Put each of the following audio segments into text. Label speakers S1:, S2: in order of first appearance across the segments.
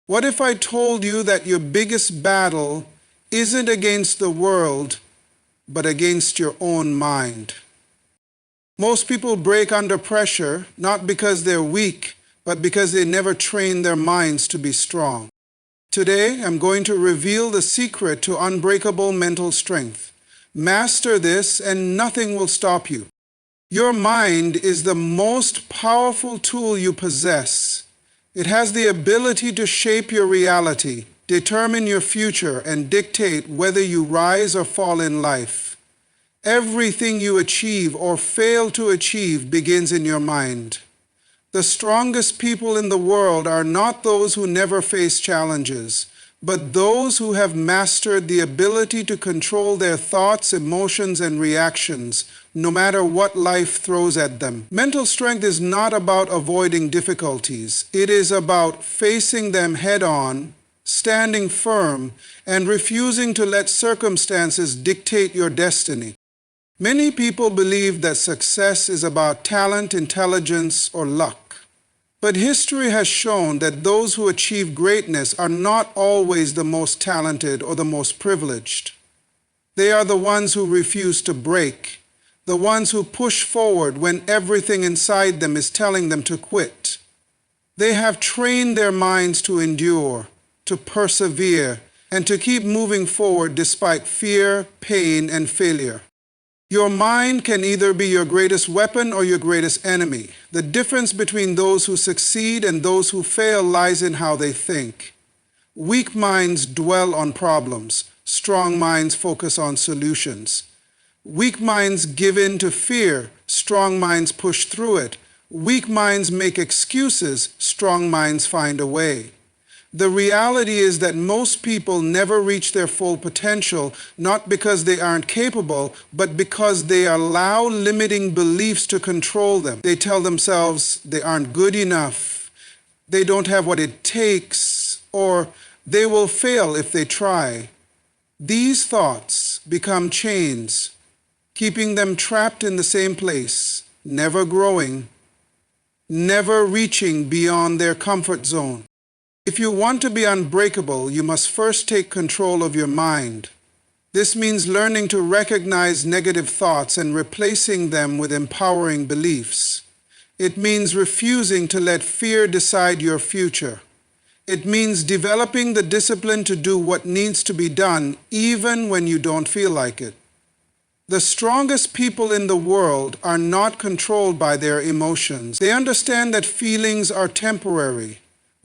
S1: What if I told you that your biggest battle isn't against the world, but against your own mind? Most people break under pressure, not because they're weak, but because they never train their minds to be strong. Today, I'm going to reveal the secret to unbreakable mental strength. Master this and nothing will stop you. Your mind is the most powerful tool you possess. It has the ability to shape your reality, determine your future, and dictate whether you rise or fall in life. Everything you achieve or fail to achieve begins in your mind. The strongest people in the world are not those who never face challenges, but those who have mastered the ability to control their thoughts, emotions, and reactions, no matter what life throws at them. Mental strength is not about avoiding difficulties. It is about facing them head-on, standing firm, and refusing to let circumstances dictate your destiny. Many people believe that success is about talent, intelligence, or luck. But history has shown that those who achieve greatness are not always the most talented or the most privileged. They are the ones who refuse to break, the ones who push forward when everything inside them is telling them to quit. They have trained their minds to endure, to persevere, and to keep moving forward despite fear, pain, and failure. Your mind can either be your greatest weapon or your greatest enemy. The difference between those who succeed and those who fail lies in how they think. Weak minds dwell on problems. Strong minds focus on solutions. Weak minds give in to fear. Strong minds push through it. Weak minds make excuses. Strong minds find a way. The reality is that most people never reach their full potential, not because they aren't capable, but because they allow limiting beliefs to control them. They tell themselves they aren't good enough, they don't have what it takes, or they will fail if they try. These thoughts become chains, keeping them trapped in the same place, never growing, never reaching beyond their comfort zone. If you want to be unbreakable, you must first take control of your mind. This means learning to recognize negative thoughts and replacing them with empowering beliefs. It means refusing to let fear decide your future. It means developing the discipline to do what needs to be done, even when you don't feel like it. The strongest people in the world are not controlled by their emotions. They understand that feelings are temporary,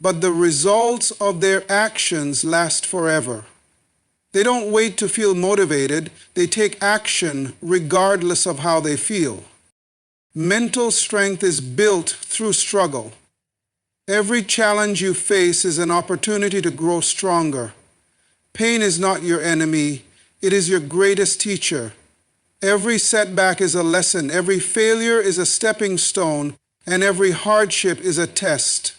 S1: but the results of their actions last forever. They don't wait to feel motivated, they take action regardless of how they feel. Mental strength is built through struggle. Every challenge you face is an opportunity to grow stronger. Pain is not your enemy, it is your greatest teacher. Every setback is a lesson, every failure is a stepping stone, and every hardship is a test.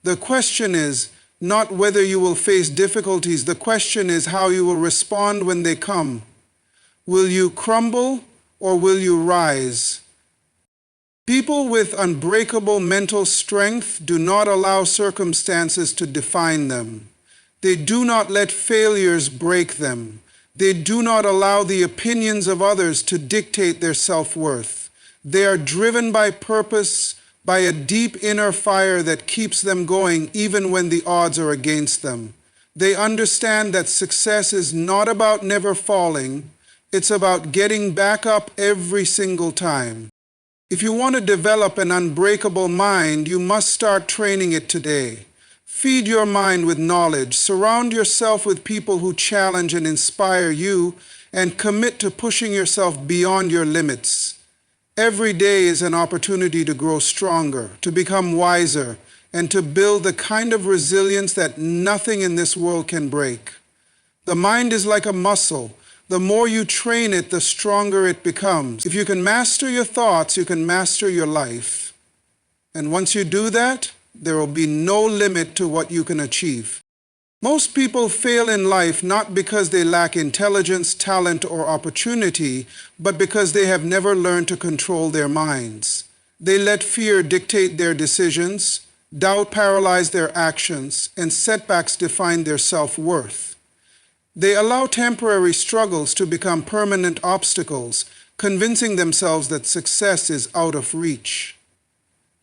S1: The question is not whether you will face difficulties. The question is how you will respond when they come. Will you crumble or will you rise? People with unbreakable mental strength do not allow circumstances to define them. They do not let failures break them. They do not allow the opinions of others to dictate their self-worth. They are driven by purpose, by a deep inner fire that keeps them going even when the odds are against them. They understand that success is not about never falling, it's about getting back up every single time. If you want to develop an unbreakable mind, you must start training it today. Feed your mind with knowledge, surround yourself with people who challenge and inspire you, and commit to pushing yourself beyond your limits. Every day is an opportunity to grow stronger, to become wiser, and to build the kind of resilience that nothing in this world can break. The mind is like a muscle. The more you train it, the stronger it becomes. If you can master your thoughts, you can master your life. And once you do that, there will be no limit to what you can achieve. Most people fail in life not because they lack intelligence, talent, or opportunity, but because they have never learned to control their minds. They let fear dictate their decisions. They let Doubt paralyzes their actions, and setbacks define their self-worth. They allow temporary struggles to become permanent obstacles, convincing themselves that success is out of reach.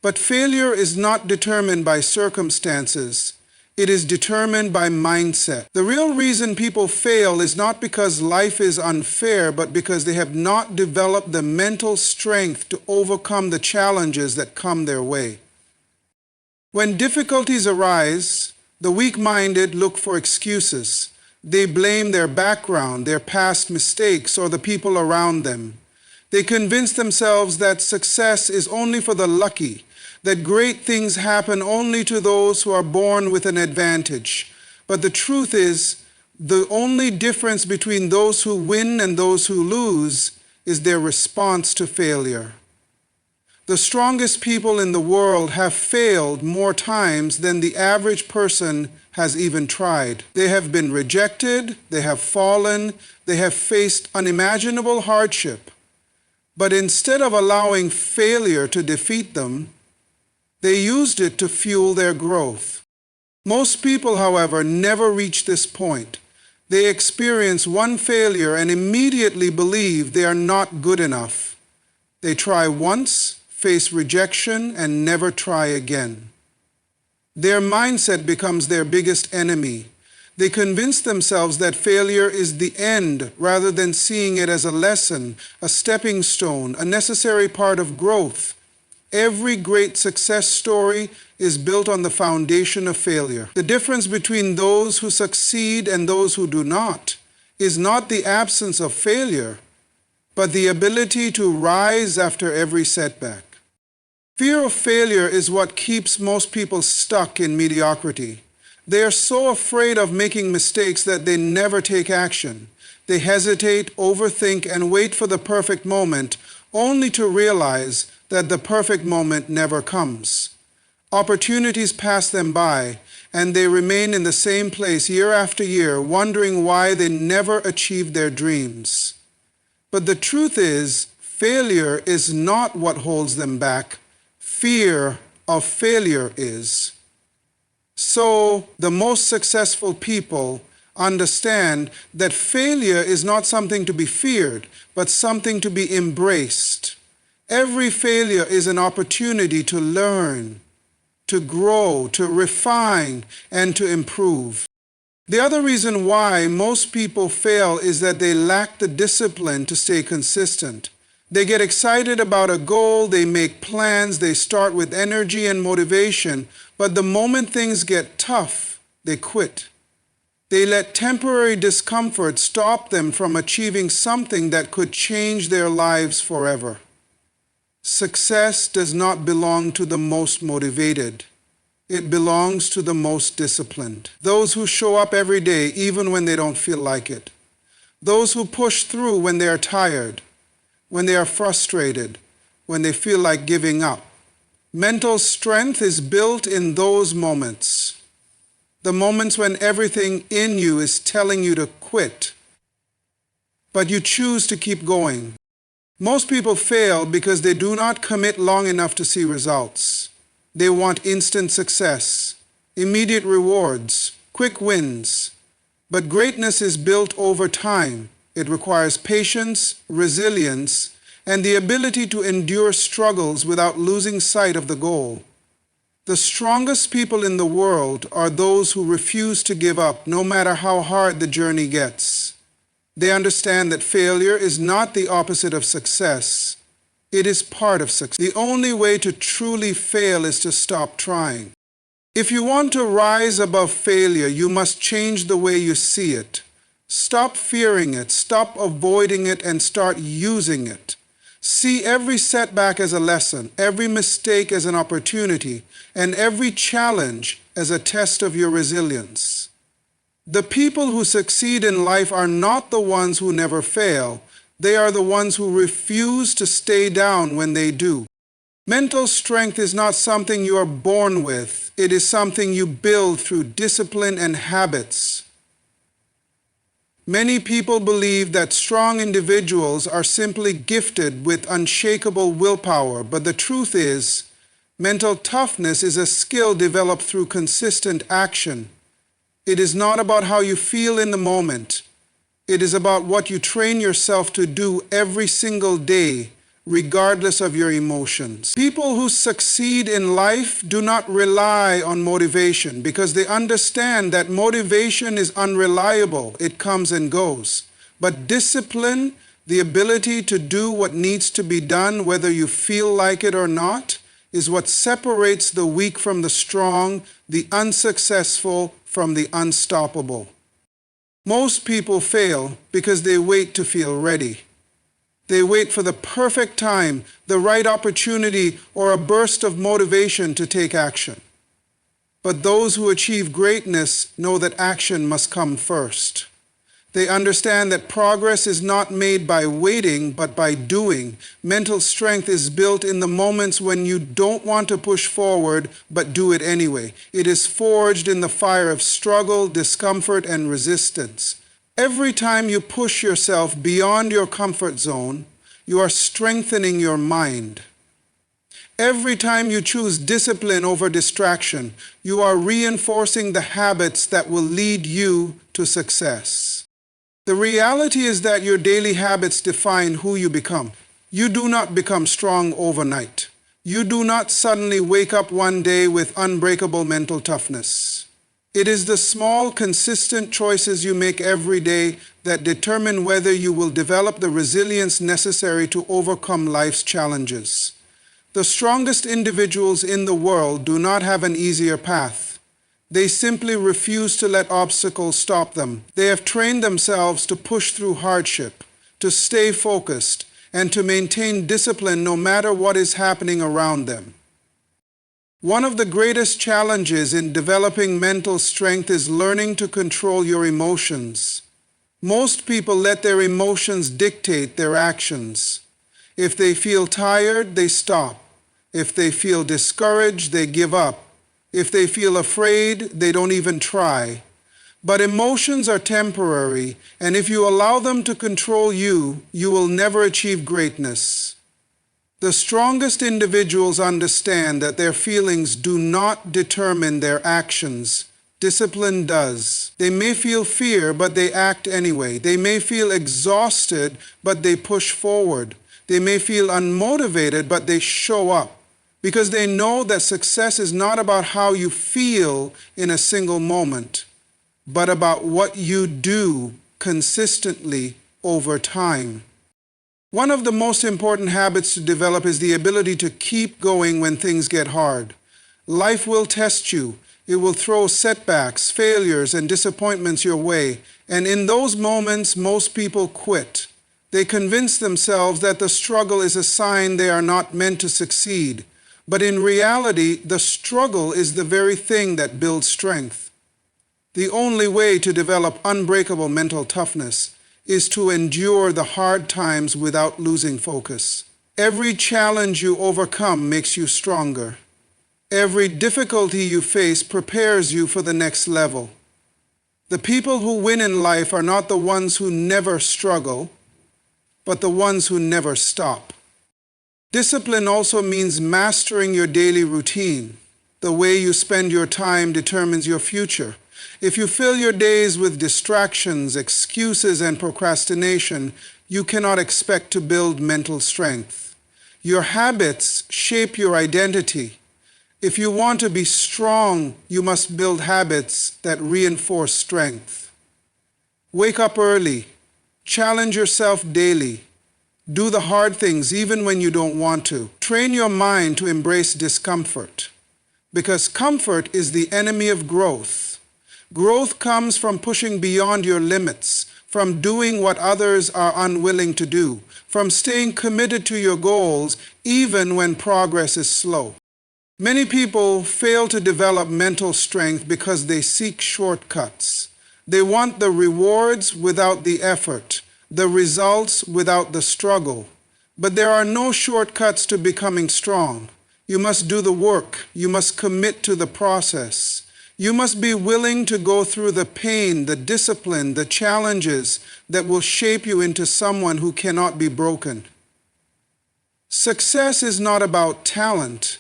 S1: But failure is not determined by circumstances. It is determined by mindset. The real reason people fail is not because life is unfair, but because they have not developed the mental strength to overcome the challenges that come their way. When difficulties arise, the weak-minded look for excuses. They blame their background, their past mistakes, or the people around them. They convince themselves that success is only for the lucky, that great things happen only to those who are born with an advantage. But the truth is, the only difference between those who win and those who lose is their response to failure. The strongest people in the world have failed more times than the average person has even tried. They have been rejected, they have fallen, they have faced unimaginable hardship. But instead of allowing failure to defeat them, they used it to fuel their growth. Most people, however, never reach this point. They experience one failure and immediately believe they are not good enough. They try once, face rejection, and never try again. Their mindset becomes their biggest enemy. They convince themselves that failure is the end rather than seeing it as a lesson, a stepping stone, a necessary part of growth. Every great success story is built on the foundation of failure. The difference between those who succeed and those who do not is not the absence of failure, but the ability to rise after every setback. Fear of failure is what keeps most people stuck in mediocrity. They are so afraid of making mistakes that they never take action. They hesitate, overthink, and wait for the perfect moment, only to realize that the perfect moment never comes. Opportunities pass them by, and they remain in the same place year after year, wondering why they never achieved their dreams. But the truth is, failure is not what holds them back. Fear of failure is. So, the most successful people understand that failure is not something to be feared, but something to be embraced. Every failure is an opportunity to learn, to grow, to refine, and to improve. The other reason why most people fail is that they lack the discipline to stay consistent. They get excited about a goal, they make plans, they start with energy and motivation, but the moment things get tough, they quit. They let temporary discomfort stop them from achieving something that could change their lives forever. Success does not belong to the most motivated. It belongs to the most disciplined. Those who show up every day even when they don't feel like it. Those who push through when they are tired, when they are frustrated, when they feel like giving up. Mental strength is built in those moments. The moments when everything in you is telling you to quit, but you choose to keep going. Most people fail because they do not commit long enough to see results. They want instant success, immediate rewards, quick wins. But greatness is built over time. It requires patience, resilience, and the ability to endure struggles without losing sight of the goal. The strongest people in the world are those who refuse to give up, no matter how hard the journey gets. They understand that failure is not the opposite of success. It is part of success. The only way to truly fail is to stop trying. If you want to rise above failure, you must change the way you see it. Stop fearing it, stop avoiding it, and start using it. See every setback as a lesson, every mistake as an opportunity, and every challenge as a test of your resilience. The people who succeed in life are not the ones who never fail. They are the ones who refuse to stay down when they do. Mental strength is not something you are born with. It is something you build through discipline and habits. Many people believe that strong individuals are simply gifted with unshakable willpower, but the truth is, Mental toughness is a skill developed through consistent action. It is not about how you feel in the moment. It is about what you train yourself to do every single day, regardless of your emotions. People who succeed in life do not rely on motivation because they understand that motivation is unreliable. It comes and goes. But discipline, the ability to do what needs to be done, whether you feel like it or not, is what separates the weak from the strong, the unsuccessful from the unstoppable. Most people fail because they wait to feel ready. They wait for the perfect time, the right opportunity, or a burst of motivation to take action. But those who achieve greatness know that action must come first. They understand that progress is not made by waiting, but by doing. Mental strength is built in the moments when you don't want to push forward, but do it anyway. It is forged in the fire of struggle, discomfort, and resistance. Every time you push yourself beyond your comfort zone, you are strengthening your mind. Every time you choose discipline over distraction, you are reinforcing the habits that will lead you to success. The reality is that your daily habits define who you become. You do not become strong overnight. You do not suddenly wake up one day with unbreakable mental toughness. It is the small, consistent choices you make every day that determine whether you will develop the resilience necessary to overcome life's challenges. The strongest individuals in the world do not have an easier path. They simply refuse to let obstacles stop them. They have trained themselves to push through hardship, to stay focused, and to maintain discipline no matter what is happening around them. One of the greatest challenges in developing mental strength is learning to control your emotions. Most people let their emotions dictate their actions. If they feel tired, they stop. If they feel discouraged, they give up. If they feel afraid, they don't even try. But emotions are temporary, and if you allow them to control you, you will never achieve greatness. The strongest individuals understand that their feelings do not determine their actions. Discipline does. They may feel fear, but they act anyway. They may feel exhausted, but they push forward. They may feel unmotivated, but they show up. Because they know that success is not about how you feel in a single moment, but about what you do consistently over time. One of the most important habits to develop is the ability to keep going when things get hard. Life will test you. It will throw setbacks, failures, and disappointments your way. And in those moments, most people quit. They convince themselves that the struggle is a sign they are not meant to succeed. But in reality, the struggle is the very thing that builds strength. The only way to develop unbreakable mental toughness is to endure the hard times without losing focus. Every challenge you overcome makes you stronger. Every difficulty you face prepares you for the next level. The people who win in life are not the ones who never struggle, but the ones who never stop. Discipline also means mastering your daily routine. The way you spend your time determines your future. If you fill your days with distractions, excuses, and procrastination, you cannot expect to build mental strength. Your habits shape your identity. If you want to be strong, you must build habits that reinforce strength. Wake up early. Challenge yourself daily. Do the hard things even when you don't want to. Train your mind to embrace discomfort, because comfort is the enemy of growth. Growth comes from pushing beyond your limits, from doing what others are unwilling to do, from staying committed to your goals even when progress is slow. Many people fail to develop mental strength because they seek shortcuts. They want the rewards without the effort, the results without the struggle. But there are no shortcuts to becoming strong. You must do the work. You must commit to the process. You must be willing to go through the pain, the discipline, the challenges that will shape you into someone who cannot be broken. Success is not about talent.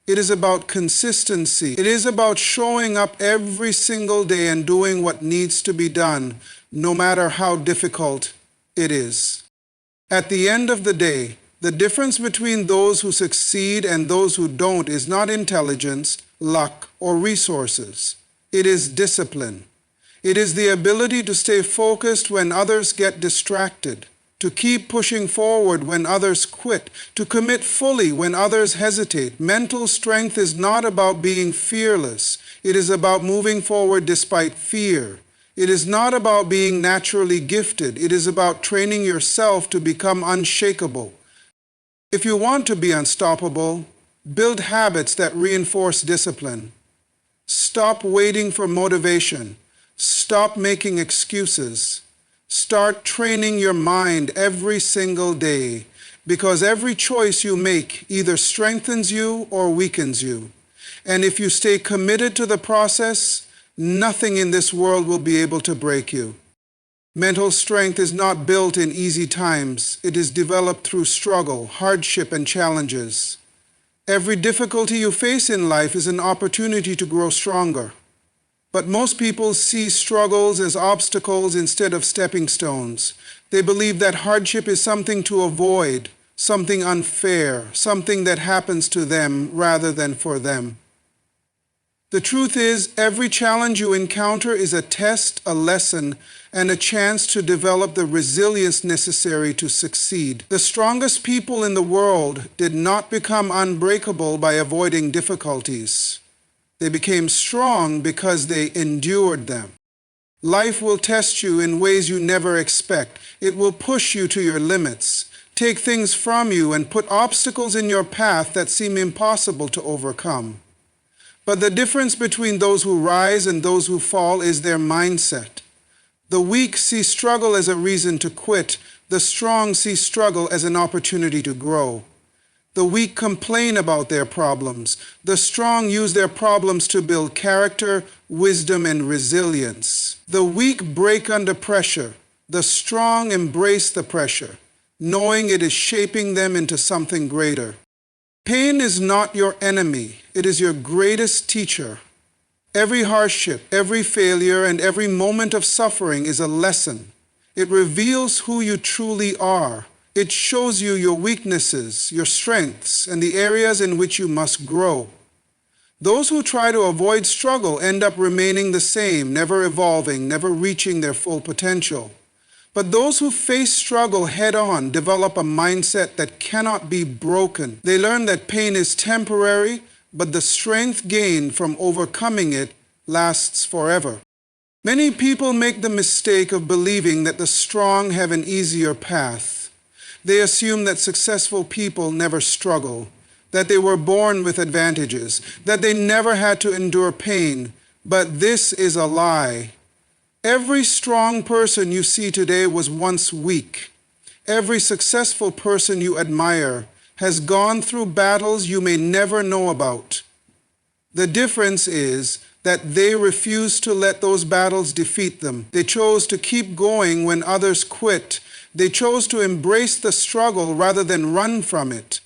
S1: It is about consistency. It is about showing up every single day and doing what needs to be done, no matter how difficult it is. At the end of the day, the difference between those who succeed and those who don't is not intelligence, luck, or resources. It is discipline. It is the ability to stay focused when others get distracted, to keep pushing forward when others quit, to commit fully when others hesitate. Mental strength is not about being fearless. It is about moving forward despite fear. It is not about being naturally gifted. It is about training yourself to become unshakable. If you want to be unstoppable, build habits that reinforce discipline. Stop waiting for motivation. Stop making excuses. Start training your mind every single day, because every choice you make either strengthens you or weakens you. And if you stay committed to the process, nothing in this world will be able to break you. Mental strength is not built in easy times. It is developed through struggle, hardship, and challenges. Every difficulty you face in life is an opportunity to grow stronger. But most people see struggles as obstacles instead of stepping stones. They believe that hardship is something to avoid, something unfair, something that happens to them rather than for them. The truth is, every challenge you encounter is a test, a lesson, and a chance to develop the resilience necessary to succeed. The strongest people in the world did not become unbreakable by avoiding difficulties. They became strong because they endured them. Life will test you in ways you never expect. It will push you to your limits, take things from you, and put obstacles in your path that seem impossible to overcome. But the difference between those who rise and those who fall is their mindset. The weak see struggle as a reason to quit. The strong see struggle as an opportunity to grow. The weak complain about their problems. The strong use their problems to build character, wisdom, and resilience. The weak break under pressure. The strong embrace the pressure, knowing it is shaping them into something greater. Pain is not your enemy. It is your greatest teacher. Every hardship, every failure, and every moment of suffering is a lesson. It reveals who you truly are. It shows you your weaknesses, your strengths, and the areas in which you must grow. Those who try to avoid struggle end up remaining the same, never evolving, never reaching their full potential. But those who face struggle head-on develop a mindset that cannot be broken. They learn that pain is temporary, but the strength gained from overcoming it lasts forever. Many people make the mistake of believing that the strong have an easier path. They assume that successful people never struggle, that they were born with advantages, that they never had to endure pain. But this is a lie. Every strong person you see today was once weak. Every successful person you admire has gone through battles you may never know about. The difference is that they refused to let those battles defeat them. They chose to keep going when others quit. They chose to embrace the struggle rather than run from it.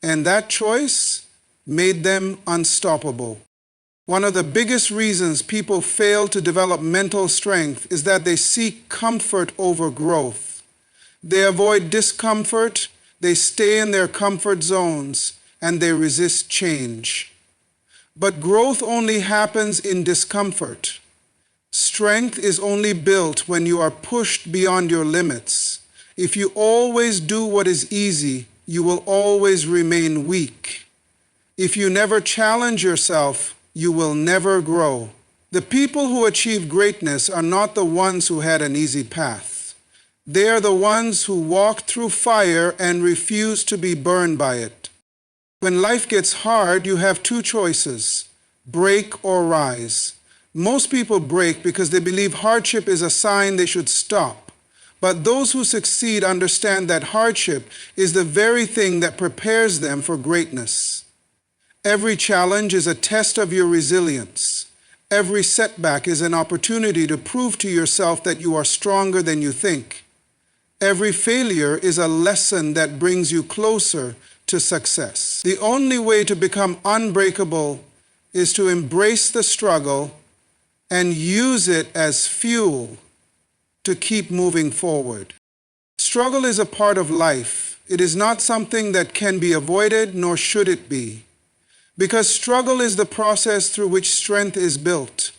S1: And that choice made them unstoppable. One of the biggest reasons people fail to develop mental strength is that they seek comfort over growth. They avoid discomfort, they stay in their comfort zones, and they resist change. But growth only happens in discomfort. Strength is only built when you are pushed beyond your limits. If you always do what is easy, you will always remain weak. If you never challenge yourself, you will never grow. The people who achieve greatness are not the ones who had an easy path. They are the ones who walked through fire and refused to be burned by it. When life gets hard, you have two choices: break or rise. Most people break because they believe hardship is a sign they should stop. But those who succeed understand that hardship is the very thing that prepares them for greatness. Every challenge is a test of your resilience. Every setback is an opportunity to prove to yourself that you are stronger than you think. Every failure is a lesson that brings you closer to success. The only way to become unbreakable is to embrace the struggle and use it as fuel to keep moving forward. Struggle is a part of life. It is not something that can be avoided, nor should it be, because struggle is the process through which strength is built.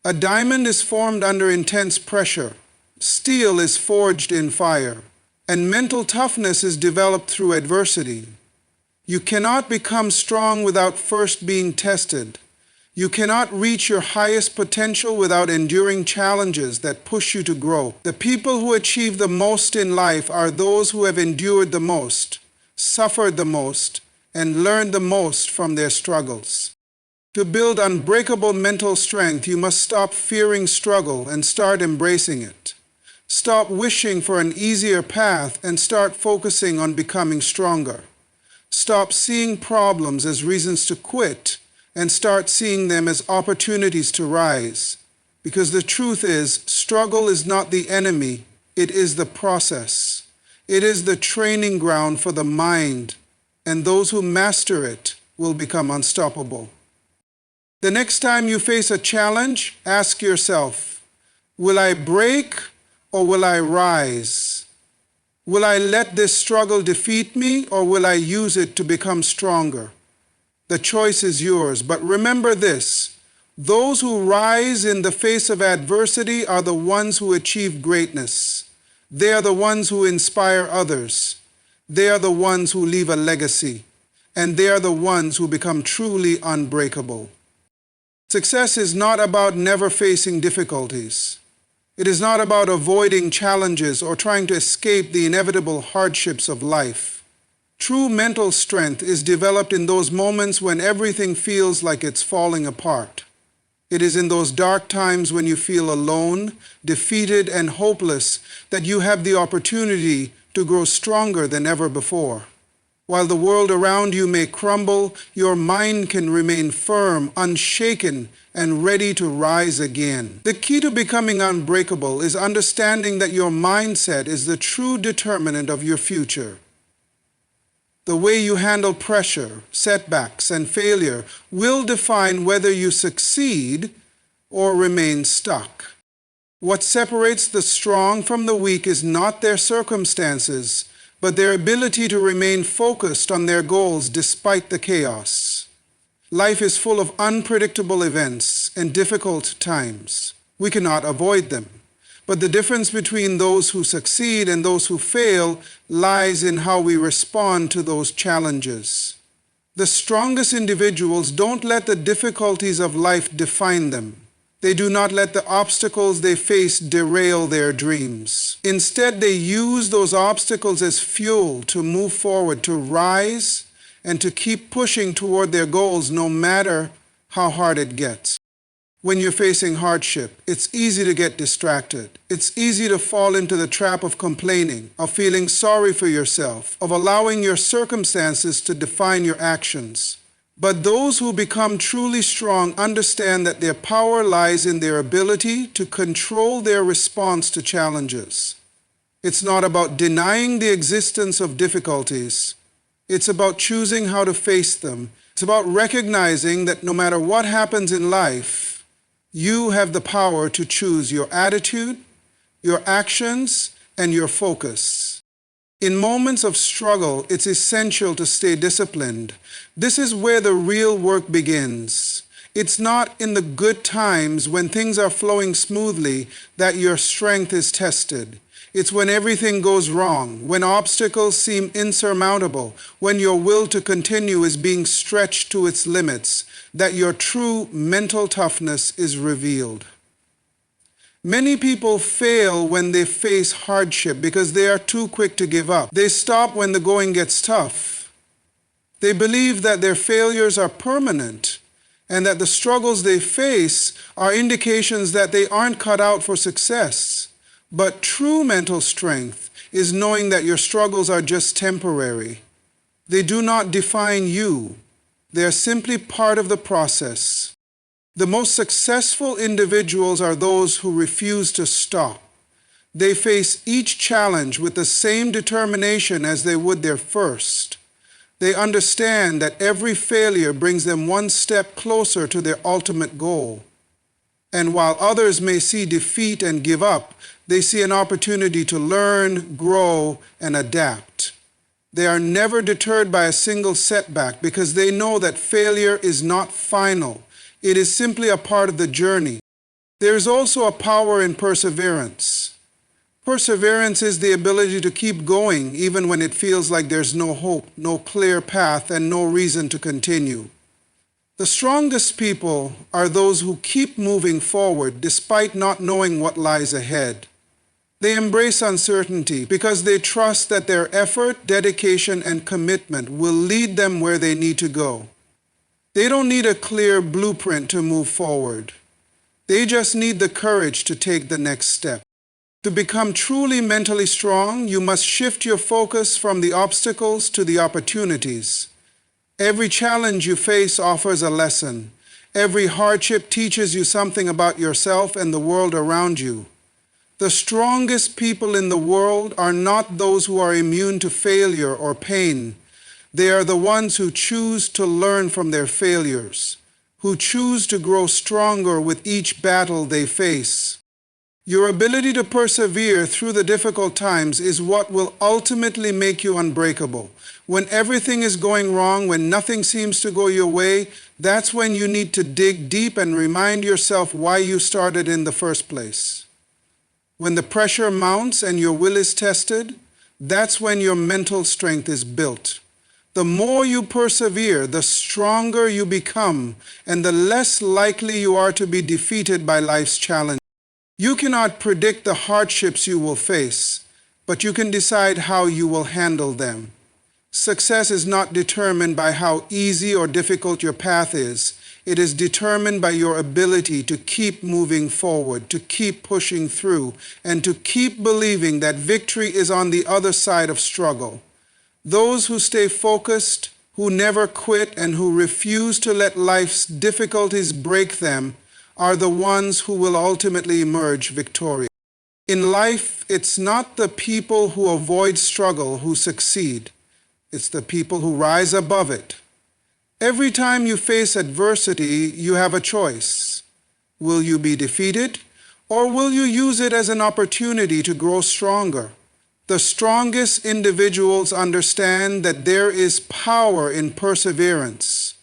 S1: A diamond is formed under intense pressure. Steel is forged in fire, and mental toughness is developed through adversity. You cannot become strong without first being tested. You cannot reach your highest potential without enduring challenges that push you to grow. The people who achieve the most in life are those who have endured the most, suffered the most, and learned the most from their struggles. To build unbreakable mental strength, you must stop fearing struggle and start embracing it. Stop wishing for an easier path and start focusing on becoming stronger. Stop seeing problems as reasons to quit and start seeing them as opportunities to rise. Because the truth is, struggle is not the enemy, it is the process. It is the training ground for the mind, and those who master it will become unstoppable. The next time you face a challenge, ask yourself, will I break or will I rise? Will I let this struggle defeat me, or will I use it to become stronger? The choice is yours, but remember this: those who rise in the face of adversity are the ones who achieve greatness. They are the ones who inspire others. They are the ones who leave a legacy, and they are the ones who become truly unbreakable. Success is not about never facing difficulties. It is not about avoiding challenges or trying to escape the inevitable hardships of life. True mental strength is developed in those moments when everything feels like it's falling apart. It is in those dark times when you feel alone, defeated, and hopeless that you have the opportunity to grow stronger than ever before. While the world around you may crumble, your mind can remain firm, unshaken, and ready to rise again. The key to becoming unbreakable is understanding that your mindset is the true determinant of your future. The way you handle pressure, setbacks, and failure will define whether you succeed or remain stuck. What separates the strong from the weak is not their circumstances, but their ability to remain focused on their goals despite the chaos. Life is full of unpredictable events and difficult times. We cannot avoid them. But the difference between those who succeed and those who fail lies in how we respond to those challenges. The strongest individuals don't let the difficulties of life define them. They do not let the obstacles they face derail their dreams. Instead, they use those obstacles as fuel to move forward, to rise, and to keep pushing toward their goals no matter how hard it gets. When you're facing hardship, it's easy to get distracted. It's easy to fall into the trap of complaining, of feeling sorry for yourself, of allowing your circumstances to define your actions. But those who become truly strong understand that their power lies in their ability to control their response to challenges. It's not about denying the existence of difficulties. It's about choosing how to face them. It's about recognizing that no matter what happens in life, you have the power to choose your attitude, your actions, and your focus. In moments of struggle, it's essential to stay disciplined. This is where the real work begins. It's not in the good times when things are flowing smoothly that your strength is tested. It's when everything goes wrong, when obstacles seem insurmountable, when your will to continue is being stretched to its limits, that your true mental toughness is revealed. Many people fail when they face hardship because they are too quick to give up. They stop when the going gets tough. They believe that their failures are permanent and that the struggles they face are indications that they aren't cut out for success. But true mental strength is knowing that your struggles are just temporary. They do not define you. They are simply part of the process. The most successful individuals are those who refuse to stop. They face each challenge with the same determination as they would their first. They understand that every failure brings them one step closer to their ultimate goal. And while others may see defeat and give up, they see an opportunity to learn, grow, and adapt. They are never deterred by a single setback because they know that failure is not final. It is simply a part of the journey. There is also a power in perseverance. Perseverance is the ability to keep going even when it feels like there's no hope, no clear path, and no reason to continue. The strongest people are those who keep moving forward despite not knowing what lies ahead. They embrace uncertainty because they trust that their effort, dedication, and commitment will lead them where they need to go. They don't need a clear blueprint to move forward. They just need the courage to take the next step. To become truly mentally strong, you must shift your focus from the obstacles to the opportunities. Every challenge you face offers a lesson. Every hardship teaches you something about yourself and the world around you. The strongest people in the world are not those who are immune to failure or pain. They are the ones who choose to learn from their failures, who choose to grow stronger with each battle they face. Your ability to persevere through the difficult times is what will ultimately make you unbreakable. When everything is going wrong, when nothing seems to go your way, that's when you need to dig deep and remind yourself why you started in the first place. When the pressure mounts and your will is tested, that's when your mental strength is built. The more you persevere, the stronger you become, and the less likely you are to be defeated by life's challenges. You cannot predict the hardships you will face, but you can decide how you will handle them. Success is not determined by how easy or difficult your path is. It is determined by your ability to keep moving forward, to keep pushing through, and to keep believing that victory is on the other side of struggle. Those who stay focused, who never quit, and who refuse to let life's difficulties break them are the ones who will ultimately emerge victorious. In life, it's not the people who avoid struggle who succeed. It's the people who rise above it. Every time you face adversity, you have a choice. Will you be defeated, or will you use it as an opportunity to grow stronger? The strongest individuals understand that there is power in perseverance,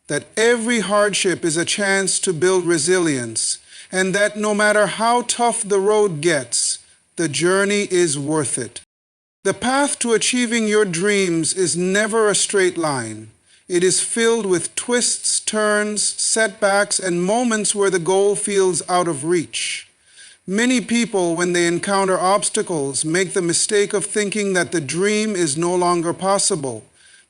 S1: that every hardship is a chance to build resilience, and that no matter how tough the road gets, the journey is worth it. The path to achieving your dreams is never a straight line. It is filled with twists, turns, setbacks, and moments where the goal feels out of reach. Many people, when they encounter obstacles, make the mistake of thinking that the dream is no longer possible.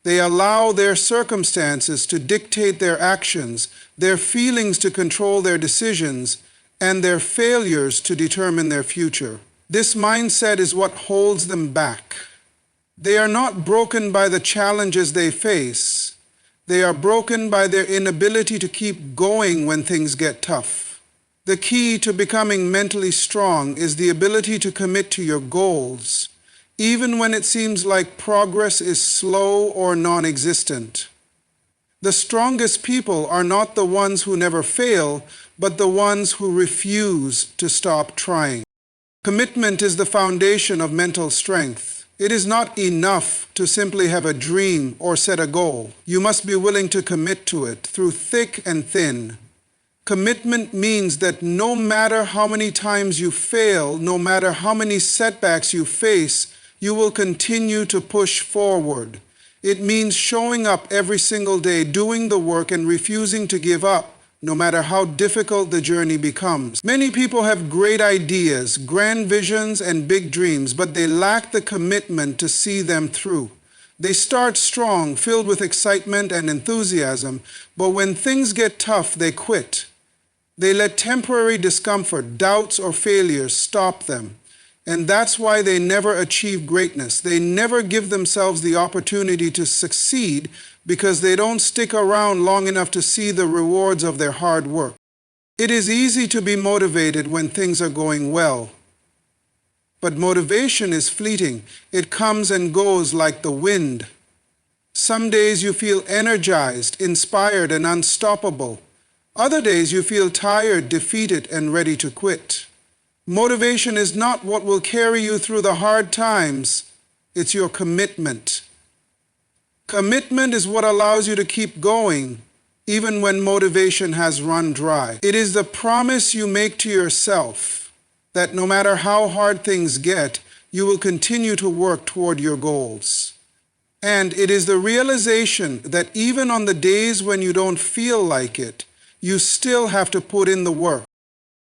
S1: They allow their circumstances to dictate their actions, their feelings to control their decisions, and their failures to determine their future. This mindset is what holds them back. They are not broken by the challenges they face. They are broken by their inability to keep going when things get tough. The key to becoming mentally strong is the ability to commit to your goals, even when it seems like progress is slow or non-existent. The strongest people are not the ones who never fail, but the ones who refuse to stop trying. Commitment is the foundation of mental strength. It is not enough to simply have a dream or set a goal. You must be willing to commit to it through thick and thin. Commitment means that no matter how many times you fail, no matter how many setbacks you face, you will continue to push forward. It means showing up every single day, doing the work, and refusing to give up, no matter how difficult the journey becomes. Many people have great ideas, grand visions, and big dreams, but they lack the commitment to see them through. They start strong, filled with excitement and enthusiasm, but when things get tough, they quit. They let temporary discomfort, doubts, or failures stop them. And that's why they never achieve greatness. They never give themselves the opportunity to succeed because they don't stick around long enough to see the rewards of their hard work. It is easy to be motivated when things are going well. But motivation is fleeting. It comes and goes like the wind. Some days you feel energized, inspired, and unstoppable. Other days you feel tired, defeated, and ready to quit. Motivation is not what will carry you through the hard times. It's your commitment. Commitment is what allows you to keep going, even when motivation has run dry. It is the promise you make to yourself that no matter how hard things get, you will continue to work toward your goals. And it is the realization that even on the days when you don't feel like it, you still have to put in the work.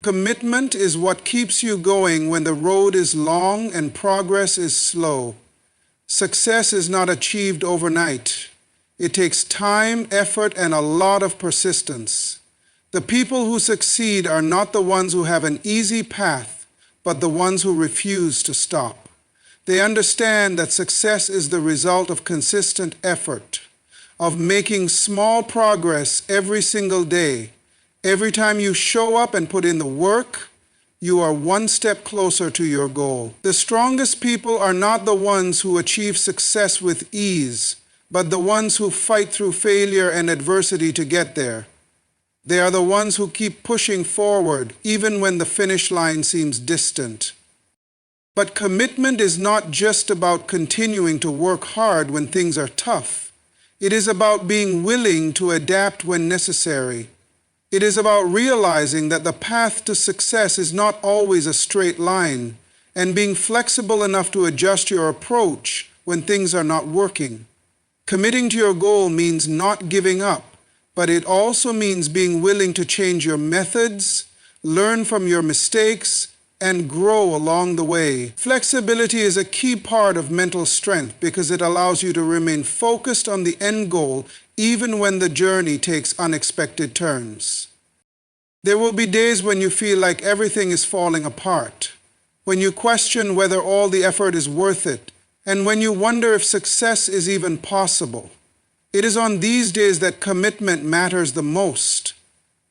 S1: Commitment is what keeps you going when the road is long and progress is slow. Success is not achieved overnight. It takes time, effort, and a lot of persistence. The people who succeed are not the ones who have an easy path, but the ones who refuse to stop. They understand that success is the result of consistent effort, of making small progress every single day. Every time you show up and put in the work, you are one step closer to your goal. The strongest people are not the ones who achieve success with ease, but the ones who fight through failure and adversity to get there. They are the ones who keep pushing forward even when the finish line seems distant. But commitment is not just about continuing to work hard when things are tough. It is about being willing to adapt when necessary. It is about realizing that the path to success is not always a straight line, and being flexible enough to adjust your approach when things are not working. Committing to your goal means not giving up, but it also means being willing to change your methods, learn from your mistakes, and grow along the way. Flexibility is a key part of mental strength because it allows you to remain focused on the end goal even when the journey takes unexpected turns. There will be days when you feel like everything is falling apart, when you question whether all the effort is worth it, and when you wonder if success is even possible. It is on these days that commitment matters the most.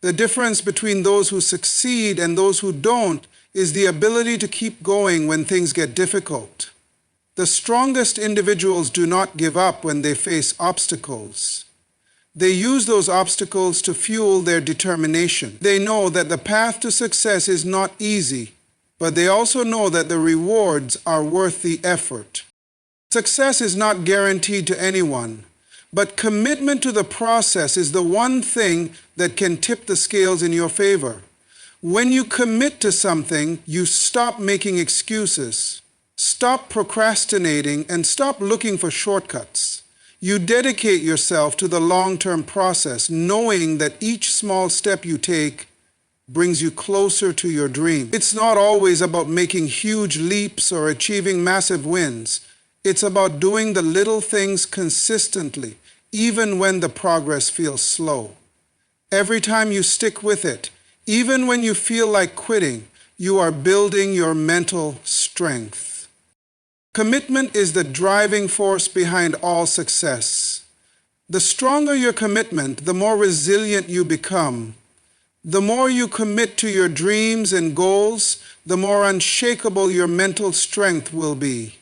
S1: The difference between those who succeed and those who don't is the ability to keep going when things get difficult. The strongest individuals do not give up when they face obstacles. They use those obstacles to fuel their determination. They know that the path to success is not easy, but they also know that the rewards are worth the effort. Success is not guaranteed to anyone, but commitment to the process is the one thing that can tip the scales in your favor. When you commit to something, you stop making excuses, stop procrastinating, and stop looking for shortcuts. You dedicate yourself to the long-term process, knowing that each small step you take brings you closer to your dream. It's not always about making huge leaps or achieving massive wins. It's about doing the little things consistently, even when the progress feels slow. Every time you stick with it, even when you feel like quitting, you are building your mental strength. Commitment is the driving force behind all success. The stronger your commitment, the more resilient you become. The more you commit to your dreams and goals, the more unshakable your mental strength will be.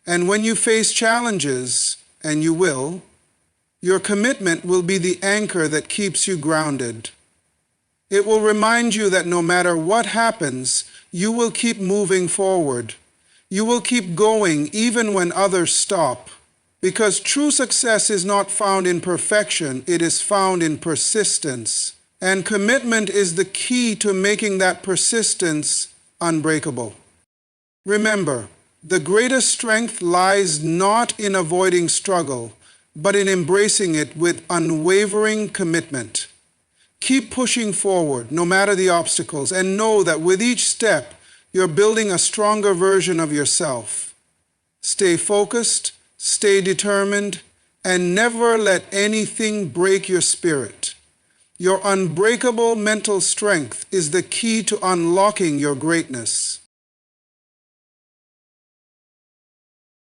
S1: And when you face challenges, and you will, your commitment will be the anchor that keeps you grounded. It will remind you that no matter what happens, you will keep moving forward. You will keep going even when others stop, because true success is not found in perfection, it is found in persistence. And commitment is the key to making that persistence unbreakable. Remember, the greatest strength lies not in avoiding struggle, but in embracing it with unwavering commitment. Keep pushing forward, no matter the obstacles, and know that with each step, you're building a stronger version of yourself. Stay focused, stay determined, and never let anything break your spirit. Your unbreakable mental strength is the key to unlocking your greatness.